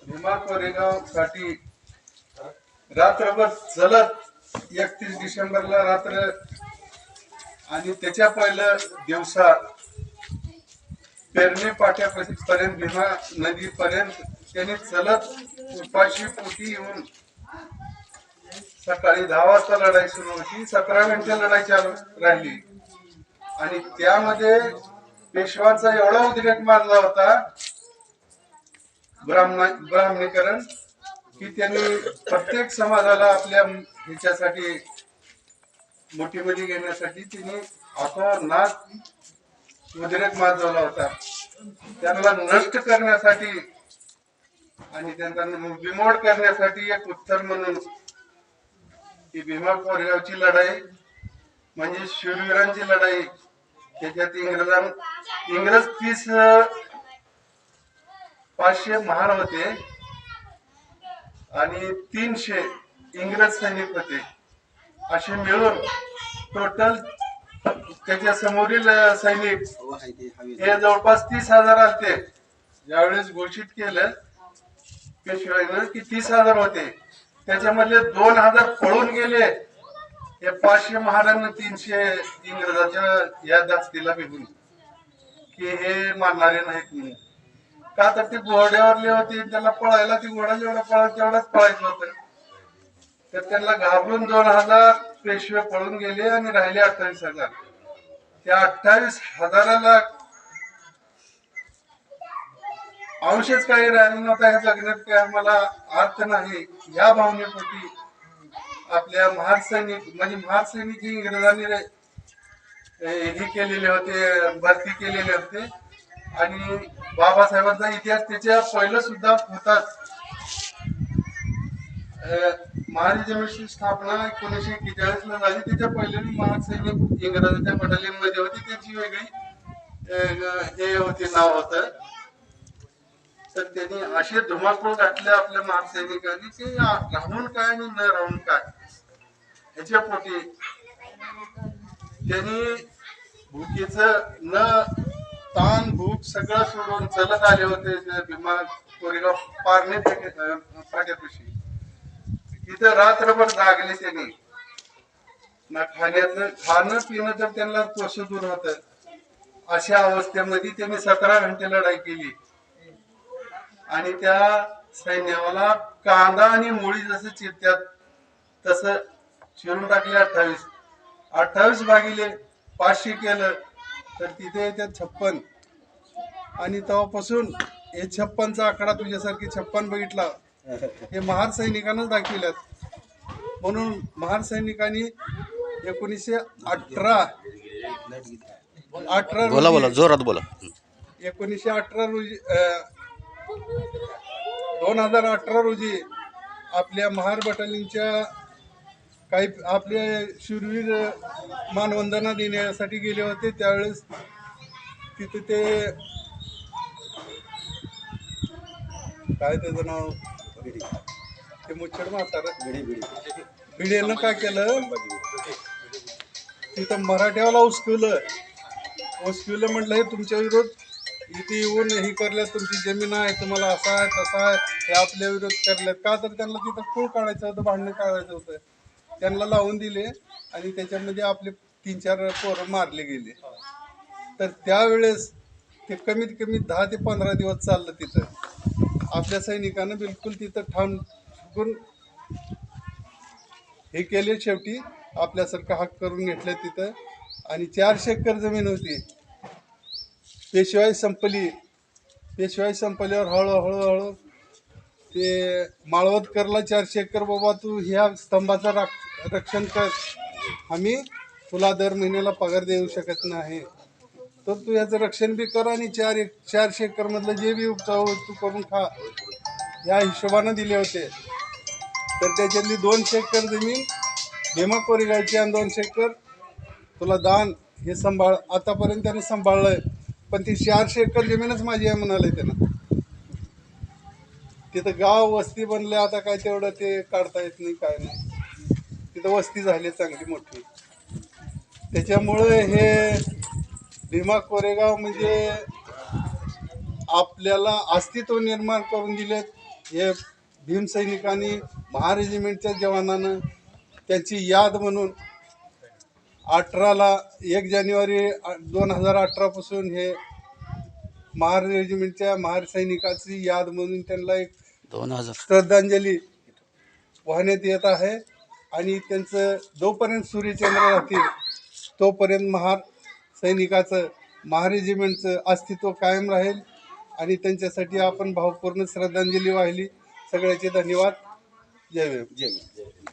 भीमा कोरेगाव साठी रात्रभर चलत 31 डिसेंबरला रात्र आणि त्याच्या पहिलं दिवसा पेरणे पाट्यापर्यंत भीमा नदी पर्यंत त्यांनी चलत उपाशी पोटी येऊन सकाळी 10 वाजता लढाई सुरू होती. 17 मिनिटे लढाई चालू राहिली आणि त्यामध्ये पेशवाचा एवढा उद्रेक मारला होता ब्राह्मणीकरण की त्यांनी प्रत्येक समाजाला आपल्या ह्याच्यासाठी मोठीमध्ये घेण्यासाठी त्यांनी अतोनात उद्रेक माजवला होता. त्यांना नष्ट करण्यासाठी आणि त्यांना बिमोड करण्यासाठी एक उत्तर म्हणून ही भीमा कोरेगावची लढाई म्हणजे शूरवीरांची लढाई. त्याच्यात इंग्रज 500 महार होते आणि 300 इंग्रज सैनिक होते. असे मिळून टोटल त्याच्या समोरील सैनिक हे जवळपास 30,000 आलते. ज्यावेळेस घोषित केलं पेशवाईनं की 30,000 होते, त्याच्यामधले 2,000 पळून गेले. या 500 महारांना 300 इंग्रजाच्या या दास्तीला भेटून की हे मानणारे नाहीत म्हणून. का तर ते घोड्यावरले होते, त्याला पळायला ती घोडा जेवढा पळायला तेवढाच पळायचं होतं. तर त्यांना घाबरून 2,000 पेशवे पळून गेले आणि राहिले 28,000. त्या 28,000ला अंशच काही राहिलं नव्हता. ह्या जगण्यात काय आम्हाला अर्थ नाही या भावनेपोटी आपल्या महार सैनिक म्हणजे महार सैनिक ही इंग्रजांनी हे केलेले होते, भरती केलेले होते. आणि बाबासाहेबांचा इतिहास त्याच्या पहिलं सुद्धा होताच. महाराज जमिनीची स्थापना 1941 ला झाली. त्याच्या पहिले महार सैनिक इंग्रजांच्या बटालियन मध्ये होती, त्याची वेगळी हे होते नाव होत. तर त्यांनी असे धुमाकूळ घातले आपल्या महार सैनिकांनी की राहून काय आणि न राहून काय ह्याच्या पोटी त्यांनी भूकीच न ताण भूक सगळं सोडून चलत आले होते भीमा कोरेगाव पारणे फाट्यापाशी. तिथं रात्रभर जागले त्यांनी. ना खाणं पिणं तर त्यांना कोश दूर होत. अशा अवस्थेमध्ये त्यांनी 17 घंटे लढाई केली आणि त्या सैन्याला कांदा आणि मुळी जसं चिरत्यात तसं चिरून टाकले. 28 भागिले 500 केलं तर तिथे येतात 56. आणि तेव्हापासून हे 56चा आकडा तुझ्यासारखी 56 बघितला हे महार सैनिकांनाच दाखविल्यात. म्हणून महार सैनिकांनी 1918 बोला जोरात बोला. 1918 रोजी 2018 रोजी आपल्या महार बटालियनच्या काही आपले शूरवीर मानवंदना देण्यासाठी गेले होते. त्यावेळेस तिथे ते काय त्याचं नाव ते मुच्छड मारतात भिडेनं काय केलं, तिथं मराठ्याला उचकवलं म्हटलं हे तुमच्या विरोध इथे येऊन हे करल्यात, तुमची जमीन आहे, तुम्हाला असा आहे तसा आहे, हे आपल्या विरोध करल्यात. का तर त्यांना तिथं खूळ काढायचं होतं, भांडणं काढायचं होतं. त्यांना लावून दिले आणि त्याच्यामध्ये आपले 3-4 पोरं मारले गेले. तर त्यावेळेस ते कमीत कमी 10 ते 15 दिवस चाललं. तिथं आपल्या सैनिकांना बिलकुल तिथं ठाम ठुकून हे केले. शेवटी आपल्यासारखं हक करून घेतलं तिथं. आणि 400 एकर जमीन होती. पेशवाई संपल्यावर हळूहळू ते माळवदकरला 400 एकर बाबा तू ह्या स्तंभाचं रक्षण कर, आम्ही तुला दर महिन्याला पगार देऊ शकत नाही, तर तू याचं रक्षण बी कर आणि 400 एकर मधलं जे बी उपचाव तू करून खा या हिशोबानं दिले होते. तर त्याच्यातली 200 एकर जमीन भीमा कोरेगावची आणि 200 एकर तुला दान हे सांभाळ. आतापर्यंत त्यानं सांभाळलंय, पण ती 400 एकर जमीनच माझी आहे म्हणाले त्यानं. तिथं गाव वस्ती बनले, आता काय तेवढं ते काढता येत नाही काय नाही. तिथं वस्ती झाली चांगली मोठी. त्याच्यामुळे हे भीमा कोरेगाव म्हणजे आपल्याला अस्तित्व निर्माण करून दिले. हे भीमसैनिकांनी महारेजिमेंटच्या जवानानं त्यांची याद म्हणून 1 जानेवारी 2018 पासून हे महार रेजिमेंटच्या महार सैनिकाची याद म्हणून त्यांना एक 2000 श्रद्धांजली वाहण्यात येत आहे. आणि त्यांचं जोपर्यंत सूर्यचंद्र राहतील तोपर्यंत महार सैनिकाचं महार रेजिमेंटचं अस्तित्व कायम राहील. आणि त्यांच्यासाठी आपण भावपूर्ण श्रद्धांजली वाहिली. सगळ्याचे धन्यवाद. जय भीम. जय भीम.